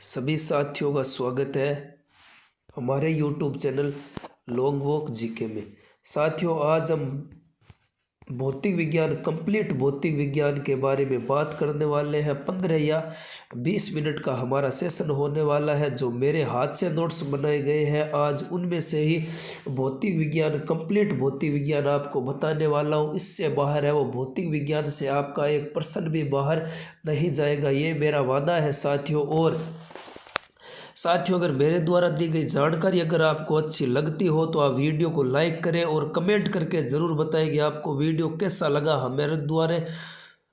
सभी साथियों का स्वागत है हमारे YouTube channel long walk GK में। साथियों, आज हम भौतिक विज्ञान कंप्लीट भौतिक विज्ञान के बारे में बात करने वाले हैं। 15 या 20 मिनट का हमारा सेशन होने वाला है। जो मेरे हाथ से नोट्स बनाए गए हैं आज उनमें से ही भौतिक विज्ञान कंप्लीट भौतिक विज्ञान आपको बताने वाला हूँ। इससे बाहर है वो भौतिक विज्ञान से आपका 1% भी बाहर नहीं जाएगा, ये मेरा वादा है साथियों। और साथियों, अगर मेरे द्वारा दी गई जानकारी अगर आपको अच्छी लगती हो तो आप वीडियो को लाइक करें और कमेंट करके ज़रूर बताएं कि आपको वीडियो कैसा लगा। मेरे द्वारा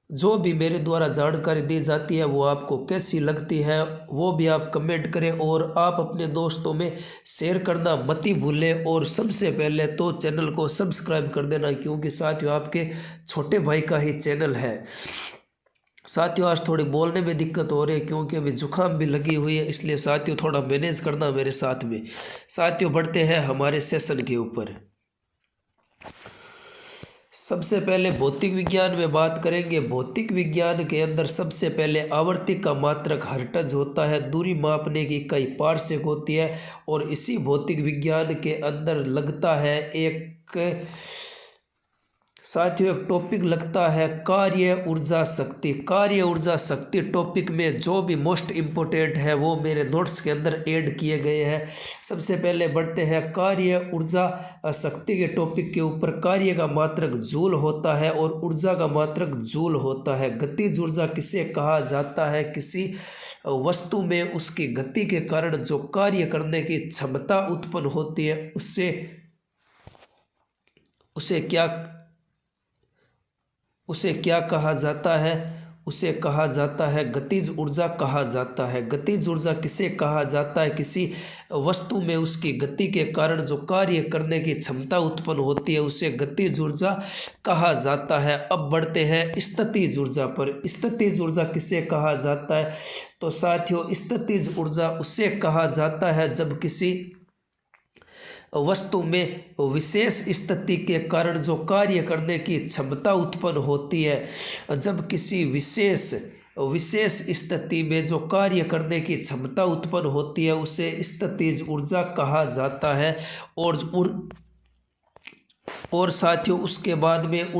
जो भी मेरे द्वारा जानकारी दी जाती है वो आपको कैसी लगती है वो भी आप कमेंट करें और आप अपने दोस्तों में शेयर करना मत ही भूलें। और सबसे पहले तो चैनल को सब्सक्राइब कर देना, क्योंकि साथियों आपके छोटे भाई का ही चैनल है। साथियों, आज थोड़ी बोलने में दिक्कत हो रही है क्योंकि अभी जुकाम भी लगी हुई है, इसलिए साथियों थोड़ा मैनेज करना मेरे साथ में। साथियों, बढ़ते हैं हमारे सेशन के ऊपर। सबसे पहले भौतिक विज्ञान में बात करेंगे। भौतिक विज्ञान के अंदर सबसे पहले आवर्ती का मात्रक हर्ट्ज होता है, दूरी मापने की इकाई पारसेक होती है। और इसी भौतिक विज्ञान के अंदर लगता है एक साथियों एक टॉपिक लगता है कार्य ऊर्जा शक्ति। कार्य ऊर्जा शक्ति टॉपिक में जो भी मोस्ट इम्पोर्टेंट है वो मेरे नोट्स के अंदर ऐड किए गए हैं। सबसे पहले बढ़ते हैं कार्य ऊर्जा शक्ति के टॉपिक के ऊपर। कार्य का मात्रक जूल होता है और ऊर्जा का मात्रक जूल होता है। गतिज ऊर्जा किसे कहा जाता है? किसी वस्तु में उसकी गति के कारण जो कार्य करने की क्षमता उत्पन्न होती है उसे क्या कहा जाता है? उसे कहा जाता है गतिज ऊर्जा कहा जाता है। गतिज ऊर्जा किसे कहा जाता है? किसी वस्तु में उसकी गति के कारण जो कार्य करने की क्षमता उत्पन्न होती है उसे गतिज ऊर्जा कहा जाता है। अब बढ़ते हैं स्थितिज ऊर्जा पर। स्थितिज ऊर्जा किसे कहा जाता है? तो साथियों, स्थितिज ऊर्जा उसे कहा जाता है जब किसी वस्तु में विशेष स्थिति के कारण जो कार्य करने की क्षमता उत्पन्न होती है। जब किसी विशेष स्थिति में जो कार्य करने की क्षमता उत्पन्न होती है उसे स्थितिज ऊर्जा कहा जाता है। और साथियों उसके बाद में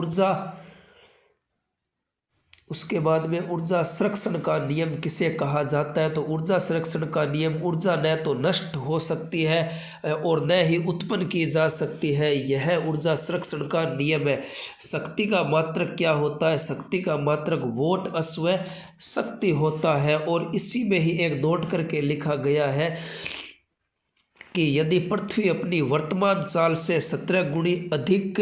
ऊर्जा संरक्षण का नियम किसे कहा जाता है? तो ऊर्जा संरक्षण का नियम, ऊर्जा न तो नष्ट हो सकती है और न ही उत्पन्न की जा सकती है, यह ऊर्जा संरक्षण का नियम है। शक्ति का मात्रक क्या होता है? शक्ति का मात्रक वोट अश्व शक्ति होता है। और इसी में ही एक नोट करके लिखा गया है कि यदि पृथ्वी अपनी वर्तमान चाल से 17 गुणी अधिक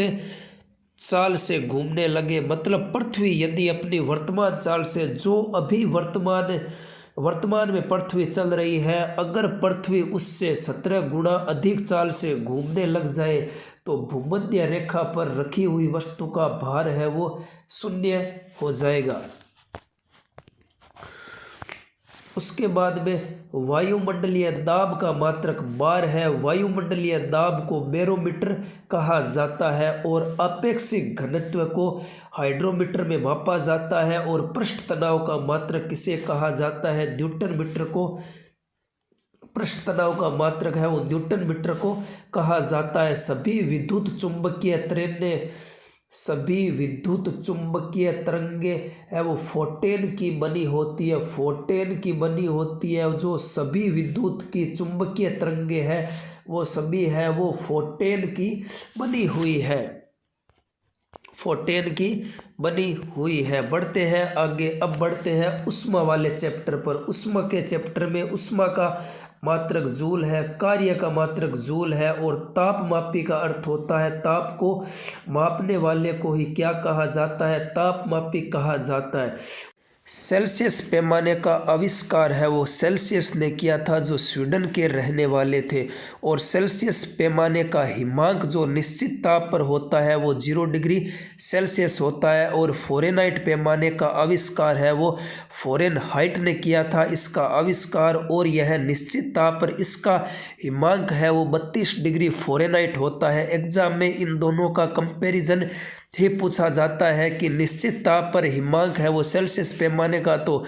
चाल से घूमने लगे, मतलब पृथ्वी यदि अपनी वर्तमान चाल से जो अभी वर्तमान में पृथ्वी चल रही है, अगर पृथ्वी उससे 17 गुना अधिक चाल से घूमने लग जाए तो भूमध्य रेखा पर रखी हुई वस्तु का भार है वो शून्य हो जाएगा। उसके बाद में वायुमंडलीय दाब का मात्रक बार है। वायुमंडलीय दाब को बैरोमीटर कहा जाता है और अपेक्षिक घनत्व को हाइड्रोमीटर में मापा जाता है। और पृष्ठ तनाव का मात्रक किसे कहा जाता है? न्यूटन मीटर को। पृष्ठ तनाव का मात्रक है वो न्यूटन मीटर को कहा जाता है। सभी विद्युत चुंबकीय तरंगे है वो फोटोन की बनी होती है। फोटोन की बनी होती है। जो सभी विद्युत की चुंबकीय तरंगे हैं वो सभी है वो फोटोन की बनी हुई है। फोटोन की बनी हुई है। बढ़ते हैं आगे। अब बढ़ते हैं उष्मा वाले चैप्टर पर। उष्मा के चैप्टर में उष्मा का मात्रक जूल है, कार्य का मात्रक जूल है और तापमापी का अर्थ होता है ताप को मापने वाले को ही क्या कहा जाता है? तापमापी कहा जाता है। सेल्सियस पैमाने का आविष्कार है वो सेल्सियस ने किया था, जो स्वीडन के रहने वाले थे। और सेल्सियस पैमाने का हिमांक जो निश्चित ताप पर होता है वो 0 डिग्री सेल्सियस होता है। और फ़ारेनहाइट पैमाने का आविष्कार है वो फ़ारेनहाइट ने किया था इसका आविष्कार। और यह निश्चित ताप पर इसका हिमांक है वो 32 डिग्री फ़ारेनहाइट होता है। एग्जाम में इन दोनों का कंपैरिजन ही पूछा जाता है कि निश्चित ताप पर हिमांक है वो सेल्सियस पैमाने का तो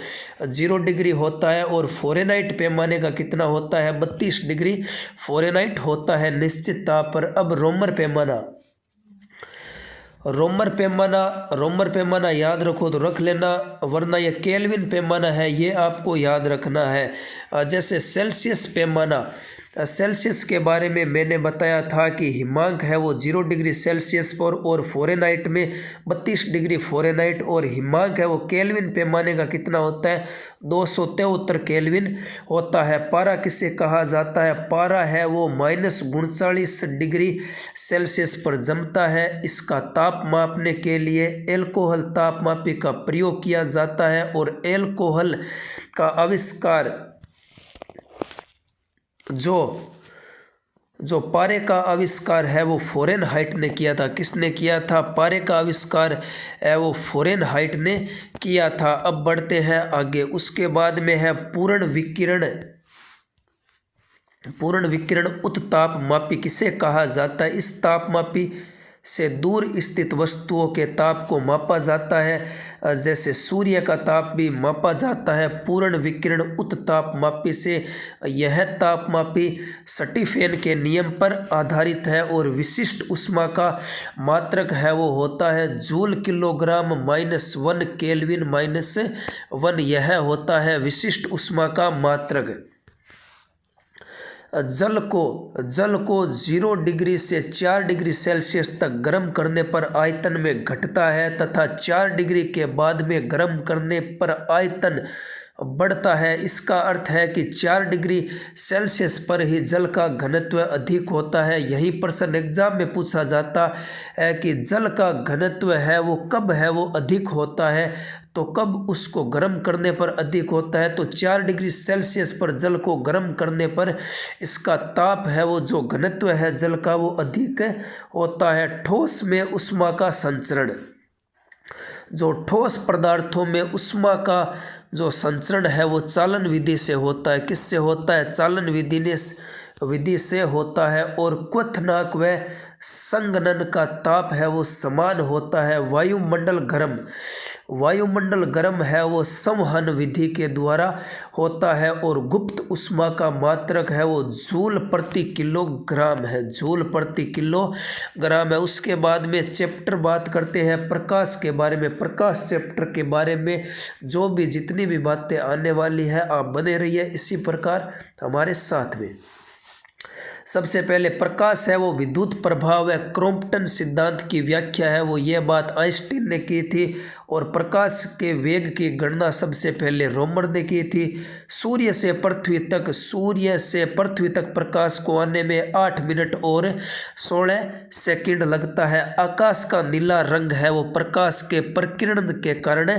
0 डिग्री होता है और फ़ारेनहाइट पैमाने का कितना होता है 32 डिग्री फ़ारेनहाइट होता है निश्चित ताप पर। अब रोमर पैमाना याद रखो तो रख लेना, वरना यह केल्विन पैमाना है, ये आपको याद रखना है। जैसे सेल्सियस पैमाना, सेल्सियस के बारे में मैंने बताया था कि हिमांक है वो 0 डिग्री सेल्सियस पर और फ़ारेनहाइट में 32 डिग्री फ़ारेनहाइट, और हिमांक है वो केल्विन पैमाने का कितना होता है 273 केल्विन होता है। पारा किसे कहा जाता है? पारा है वो -39 डिग्री सेल्सियस पर जमता है। इसका ताप मापने के लिए एल्कोहल तापमापी का प्रयोग किया जाता है और एल्कोहल का आविष्कार जो पारे का आविष्कार है वो फ़ारेनहाइट ने किया था। किसने किया था? पारे का आविष्कार है वो फ़ारेनहाइट ने किया था। अब बढ़ते हैं आगे। उसके बाद में है पूर्ण विकिरण उत्तापमापी किसे कहा जाता है? इस तापमापी से दूर स्थित वस्तुओं के ताप को मापा जाता है, जैसे सूर्य का ताप भी मापा जाता है पूर्ण विकिरण उत्तापमापी से। यह तापमापी स्टीफेन के नियम पर आधारित है और विशिष्ट ऊष्मा का मात्रक है वो होता है जूल किलोग्राम -1 केल्विन -1। यह होता है विशिष्ट ऊष्मा का मात्रक। जल को 0 डिग्री से 4 डिग्री सेल्सियस तक गर्म करने पर आयतन में घटता है तथा 4 डिग्री के बाद में गर्म करने पर आयतन बढ़ता है। इसका अर्थ है कि 4 डिग्री सेल्सियस पर ही जल का घनत्व अधिक होता है। यही प्रश्न एग्जाम में पूछा जाता है कि जल का घनत्व है वो अधिक होता है, तो कब उसको गर्म करने पर अधिक होता है? तो 4 डिग्री सेल्सियस पर जल को गर्म करने पर इसका ताप है वो जो घनत्व है जल का वो अधिक होता है। ठोस में ऊष्मा का संचरण, जो ठोस पदार्थों में ऊष्मा का जो संचरण है वो चालन विधि से होता है। किससे होता है? चालन विधि से होता है। और क्वथनांक व संघनन का ताप है वो समान होता है। वायुमंडल गर्म है वो संवहन विधि के द्वारा होता है और गुप्त ऊष्मा का मात्रक है वो जूल प्रति किलोग्राम है। उसके बाद में चैप्टर बात करते हैं प्रकाश के बारे में। प्रकाश चैप्टर के बारे में जो भी जितनी भी बातें आने वाली है आप बने रहिए इसी प्रकार हमारे साथ में। सबसे पहले प्रकाश है वो विद्युत प्रभाव है। क्रॉम्पटन सिद्धांत की व्याख्या है वो ये बात आइंस्टीन ने की थी और प्रकाश के वेग की गणना सबसे पहले रोमर ने की थी। सूर्य से पृथ्वी तक प्रकाश को आने में 8 मिनट और 16 सेकंड लगता है। आकाश का नीला रंग है वो प्रकाश के प्रकीर्णन के कारण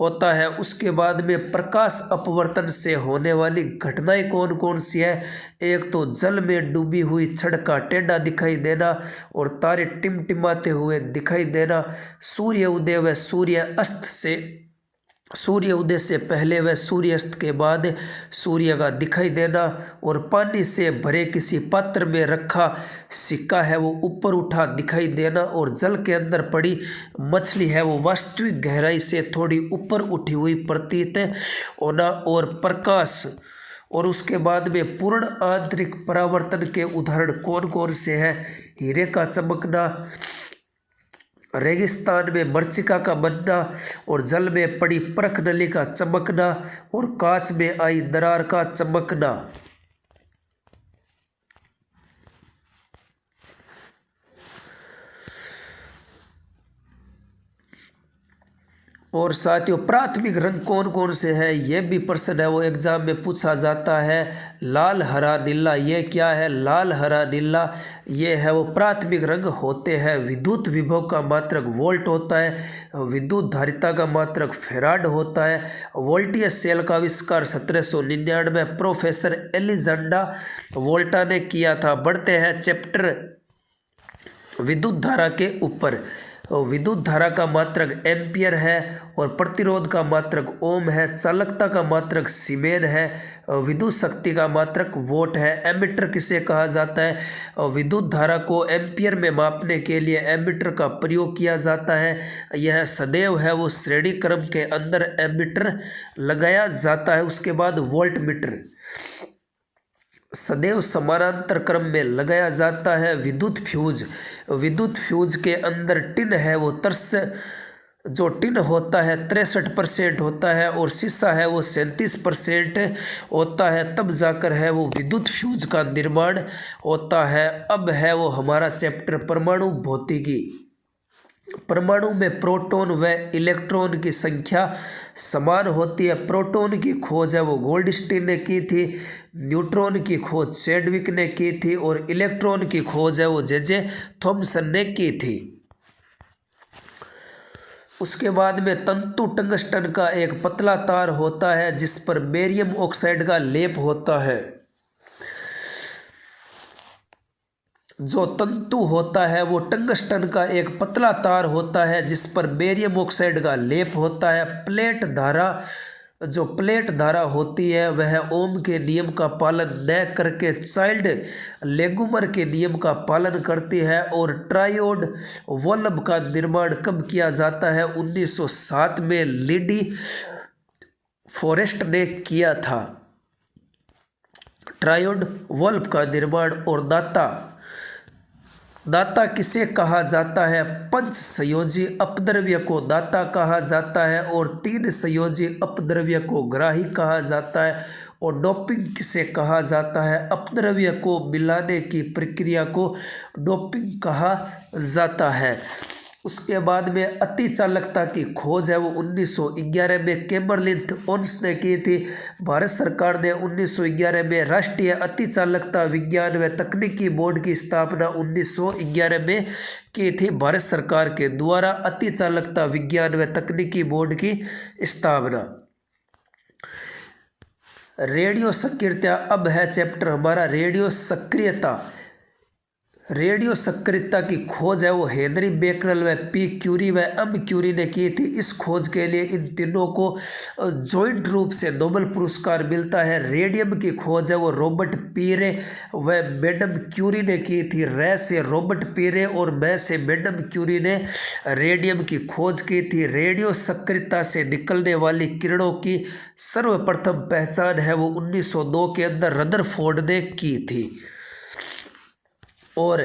होता है। उसके बाद में प्रकाश अपवर्तन से होने वाली घटनाएं कौन कौन सी है? एक तो जल में डूबी हुई छड़ का टेढ़ा दिखाई देना और तारे टिमटिमाते हुए दिखाई देना। सूर्य उदय से पहले व सूर्यास्त के बाद सूर्य का दिखाई देना और पानी से भरे किसी पात्र में रखा सिक्का है वो ऊपर उठा दिखाई देना और जल के अंदर पड़ी मछली है वो वास्तविक गहराई से थोड़ी ऊपर उठी हुई प्रतीत होना और प्रकाश। और उसके बाद में पूर्ण आंतरिक परावर्तन के उदाहरण कौन कौन से हैं? हीरे का चमकना, रेगिस्तान में मरीचिका का बनना और जल में पड़ी परख नली का चमकना और कांच में आई दरार का चमकना। और साथियों प्राथमिक रंग कौन कौन से हैं ये भी प्रश्न है वो एग्जाम में पूछा जाता है। लाल हरा नीला, ये क्या है? लाल हरा नीला ये है वो प्राथमिक रंग होते हैं। विद्युत विभव का मात्रक वोल्ट होता है। विद्युत धारिता का मात्रक फेराड होता है। वोल्टियस सेल का आविष्कार 1799 प्रोफेसर एलिजांडा वोल्टा ने किया था। बढ़ते हैं चैप्टर विद्युत धारा के ऊपर। विद्युत धारा का मात्रक एम्पियर है और प्रतिरोध का मात्रक ओम है। चालकता का मात्रक सीमेन है। विद्युत शक्ति का मात्रक वोट है। एमीटर किसे कहा जाता है? विद्युत धारा को एम्पियर में मापने के लिए एमीटर का प्रयोग किया जाता है। यह सदैव है वो श्रेणी क्रम के अंदर एमीटर लगाया जाता है। उसके बाद वोल्ट मीटर सदैव समानांतर क्रम में लगाया जाता है। विद्युत फ्यूज के अंदर टिन है वो जो टिन होता है 63% होता है और शीशा है वो 37% होता है। तब जाकर है वो विद्युत फ्यूज का निर्माण होता है। अब है वो हमारा चैप्टर परमाणु भौतिकी। परमाणु में प्रोटॉन व इलेक्ट्रॉन की संख्या समान होती है। प्रोटॉन की खोज है वो गोल्डस्टीन ने की थी। न्यूट्रॉन की खोज चैडविक ने की थी और इलेक्ट्रॉन की खोज है वो जे थॉमसन ने की थी। उसके बाद में तंतु टंगस्टन का एक पतला तार होता है जिस पर बेरियम ऑक्साइड का लेप होता है। जो तंतु होता है वो टंगस्टन का एक पतला तार होता है जिस पर बेरियम ऑक्साइड का लेप होता है। प्लेट धारा होती है वह ओम के नियम का पालन न करके चाइल्ड लेगुमर के नियम का पालन करती है। और ट्रायोड वल्ब का निर्माण कब किया जाता है? 1907 में लीडी फॉरेस्ट ने किया था। ट्रायोड वल्ब का निर्माण। और दाता किसे कहा जाता है? 5 संयोजी अपद्रव्य को दाता कहा जाता है और 3 संयोजी अपद्रव्य को ग्राही कहा जाता है। और डोपिंग किसे कहा जाता है? अपद्रव्य को मिलाने की प्रक्रिया को डोपिंग कहा जाता है। उसके बाद में अति चालकता की खोज है वो 1911 में कैमरलिन ओन्स ने की थी। भारत सरकार ने 1911 में राष्ट्रीय अति चालकता विज्ञान व तकनीकी बोर्ड की स्थापना 1911 में की थी। भारत सरकार के द्वारा अति चालकता विज्ञान व तकनीकी बोर्ड की स्थापना। रेडियो सक्रियता अब है चैप्टर हमारा रेडियो सक्रियता की खोज है वो हेनरी बेकरल व पी क्यूरी व एम क्यूरी ने की थी। इस खोज के लिए इन तीनों को जॉइंट रूप से नोबेल पुरस्कार मिलता है। रेडियम की खोज है वो रॉबर्ट पीरे व मैडम क्यूरी ने की थी। रे से रॉबर्ट पीरे और मैं से मैडम क्यूरी ने रेडियम की खोज की थी। रेडियो सक्रियता से निकलने वाली किरणों की सर्वप्रथम पहचान है वो 1902 के अंदर रदरफोर्ड ने की थी। और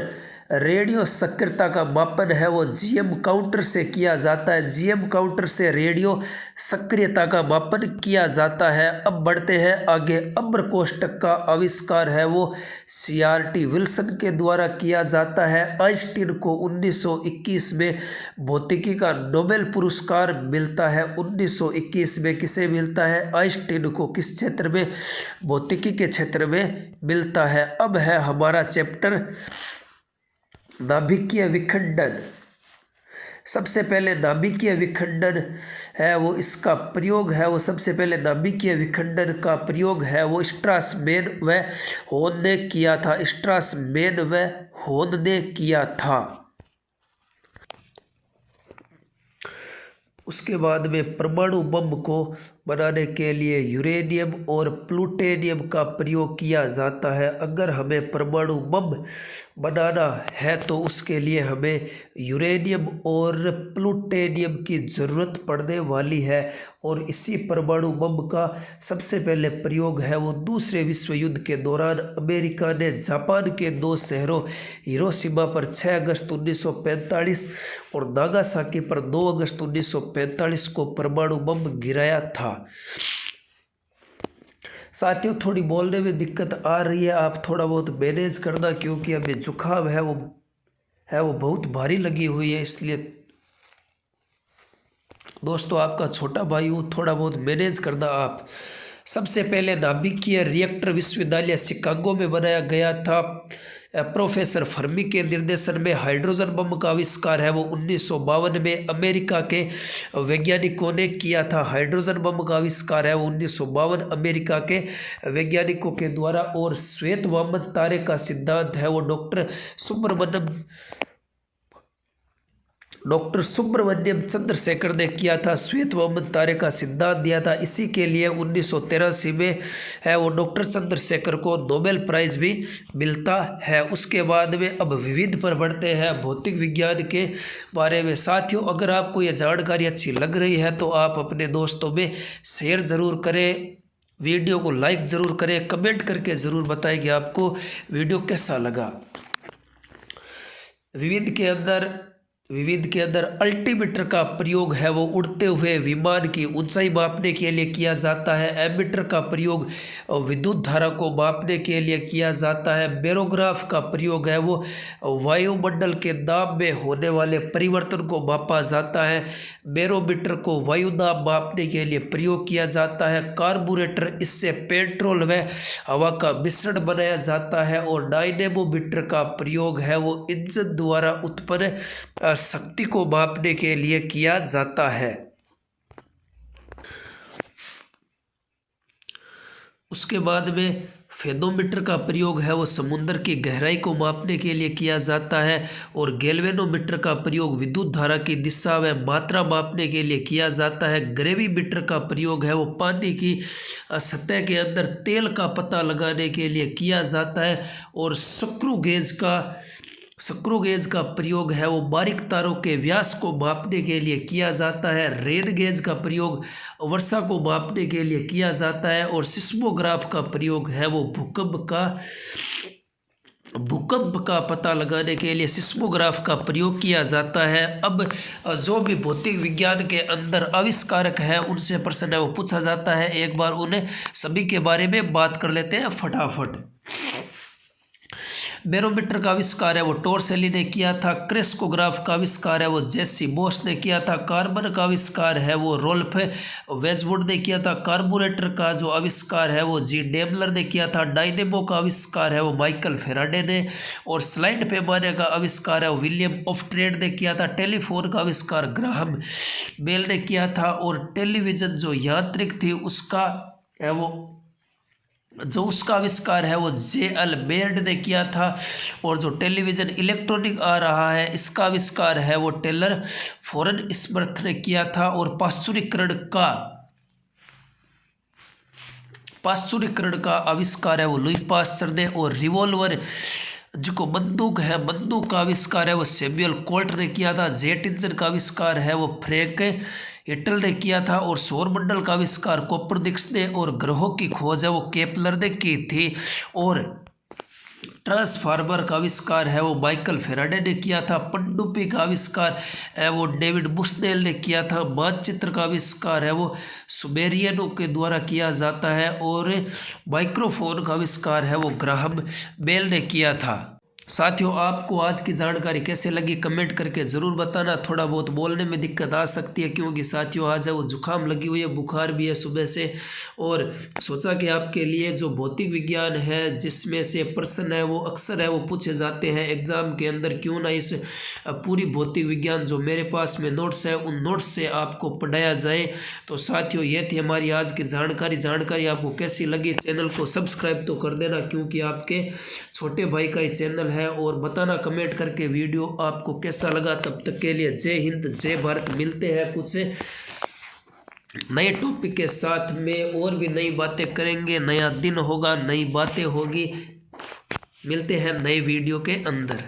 रेडियो सक्रियता का मापन है वो जीएम काउंटर से किया जाता है। जीएम काउंटर से रेडियो सक्रियता का मापन किया जाता है। अब बढ़ते हैं आगे। अम्र कोष्ठक का आविष्कार है वो सीआरटी विल्सन के द्वारा किया जाता है। आइंस्टीन को 1921 में भौतिकी का नोबेल पुरस्कार मिलता है। 1921 में किसे मिलता है? आइंस्टीन को। किस क्षेत्र में? भौतिकी के क्षेत्र में मिलता है। अब है हमारा चैप्टर नाभिकीय विखंडन। सबसे पहले नाभिकीय विखंडन है वो इसका प्रयोग है वो सबसे पहले नाभिकीय विखंडन का प्रयोग है वो स्ट्रासमैन व होर्न ने किया था। स्ट्रासमैन व होर्न ने किया था। उसके बाद में परमाणु बम को बनाने के लिए यूरेनियम और प्लूटोनियम का प्रयोग किया जाता है। अगर हमें परमाणु बम बनाना है तो उसके लिए हमें यूरेनियम और प्लूटोनियम की ज़रूरत पड़ने वाली है। और इसी परमाणु बम का सबसे पहले प्रयोग है वो दूसरे विश्व युद्ध के दौरान अमेरिका ने जापान के 2 शहरों हिरोशिमा पर 6 अगस्त 1945 और नागासाकी पर 2 अगस्त 1945 को परमाणु बम गिराया था। साथियों थोड़ी बोलने में दिक्कत आ रही है, आप थोड़ा बहुत मैनेज करना, क्योंकि हमें जुकाम है वो बहुत भारी लगी हुई है। इसलिए दोस्तों आपका छोटा भाई हूँ, थोड़ा बहुत मैनेज करना आप। सबसे पहले नाभिकीय रिएक्टर विश्वविद्यालय शिकागो में बनाया गया था। प्रोफेसर फर्मी के निर्देशन में हाइड्रोजन बम का आविष्कार है वो 1952 में अमेरिका के वैज्ञानिकों ने किया था। हाइड्रोजन बम का आविष्कार है वो 1952 अमेरिका के वैज्ञानिकों के द्वारा। और श्वेत वामन तारे का सिद्धांत है वो डॉक्टर डॉक्टर सुब्रमण्यम चंद्रशेखर ने किया था। श्वेत मोहम्मद तारे का सिद्धांत दिया था। इसी के लिए 1983 में है वो डॉक्टर चंद्रशेखर को नोबेल प्राइज़ भी मिलता है। उसके बाद में अब विविध पर बढ़ते हैं भौतिक विज्ञान के बारे में। साथियों, अगर आपको यह जानकारी अच्छी लग रही है तो आप अपने दोस्तों में शेयर ज़रूर करें, वीडियो को लाइक ज़रूर करें, कमेंट करके ज़रूर बताएं कि आपको वीडियो कैसा लगा। विविध के अंदर अल्टीमीटर का प्रयोग है वो उड़ते हुए विमान की ऊंचाई मापने के लिए किया जाता है। एमीटर का प्रयोग विद्युत धारा को मापने के लिए किया जाता है। बेरोग्राफ का प्रयोग है वो वायुमंडल के दाब में होने वाले परिवर्तन को मापा जाता है। बैरोमीटर को वायु दाब मापने के लिए प्रयोग किया जाता है। कार्बोरेटर, इससे पेट्रोल व हवा का मिश्रण बनाया जाता है। और डायनेमोमीटर का प्रयोग है वो इंजन द्वारा उत्पन्न शक्ति को मापने के लिए किया जाता है। उसके बाद में फेदोमीटर का प्रयोग है वो समुद्र की गहराई को मापने के लिए किया जाता है। और गैल्वेनोमीटर का प्रयोग विद्युत धारा की दिशा व मात्रा मापने के लिए किया जाता है। ग्रेविमीटर का प्रयोग है वो पानी की सतह के अंदर तेल का पता लगाने के लिए किया जाता है। और स्क्रू गेज का प्रयोग है वो बारीक तारों के व्यास को मापने के लिए किया जाता है। रेन गेज का प्रयोग वर्षा को मापने के लिए किया जाता है। और सिस्मोग्राफ का प्रयोग है वो भूकंप का पता लगाने के लिए सिस्मोग्राफ का प्रयोग किया जाता है। अब जो भी भौतिक विज्ञान के अंदर आविष्कारक है उनसे प्रश्न है वो पूछा जाता है। एक बार उन्हें सभी के बारे में बात कर लेते हैं फटाफट। बैरोमीटर का आविष्कार है वो टोरसेली ने किया था। क्रेस्कोग्राफ का आविष्कार है वो जेसी बोस ने किया था। कार्बन का आविष्कार है वो रोल्फ वेजवुड ने किया था। कार्बोरेटर का जो आविष्कार है वो जी डेमलर ने किया था। डायनेमो का आविष्कार है वो माइकल फेराडे ने। और स्लाइड पैमाने का आविष्कार है वो विलियम ऑफ ट्रेड ने किया था। टेलीफोन का आविष्कार ग्राहम बेल ने किया था। और टेलीविज़न जो यांत्रिक थी उसका आविष्कार है वो जे.एल. बेयर्ड ने किया था। और जो टेलीविज़न इलेक्ट्रॉनिक आ रहा है इसका आविष्कार है वो टेलर फॉरेन स्मिथ ने किया था। और पाश्चुरीकरण का आविष्कार है वो लुई पाश्चर ने। और रिवॉल्वर जो बंदूक का आविष्कार है वो सैमुअल कोल्ट ने किया था। जेट इंजन का आविष्कार है वो फ्रैंक हिटल ने किया था। और सौरमंडल का आविष्कार कोपरनिकस ने। और ग्रहों की खोज है वो केपलर ने की थी। और ट्रांसफार्मर का आविष्कार है वो माइकल फेराडे ने किया था। पनडुब्बी का आविष्कार है वो डेविड बुस्नेल ने किया था। मानचित्र का आविष्कार है वो सुमेरियनों के द्वारा किया जाता है। और माइक्रोफोन का आविष्कार है वो ग्राहम बेल ने किया था। साथियों, आपको आज की जानकारी कैसे लगी कमेंट करके ज़रूर बताना। थोड़ा बहुत बोलने में दिक्कत आ सकती है क्योंकि साथियों आज है वो जुकाम लगी हुई है, बुखार भी है सुबह से। और सोचा कि आपके लिए जो भौतिक विज्ञान है जिसमें से प्रश्न है वो अक्सर है वो पूछे जाते हैं एग्ज़ाम के अंदर, क्यों ना इस पूरी भौतिक विज्ञान जो मेरे पास में नोट्स है उन नोट्स से आपको पढ़ाया जाए। तो साथियों, ये थी हमारी आज की जानकारी आपको कैसी लगी चैनल को सब्सक्राइब तो कर देना क्योंकि आपके छोटे भाई का ही चैनल है। और बताना कमेंट करके वीडियो आपको कैसा लगा। तब तक के लिए जय हिंद जय भारत। मिलते हैं कुछ नए टॉपिक के साथ में, और भी नई बातें करेंगे। नया दिन होगा, नई बातें होगी। मिलते हैं नए वीडियो के अंदर।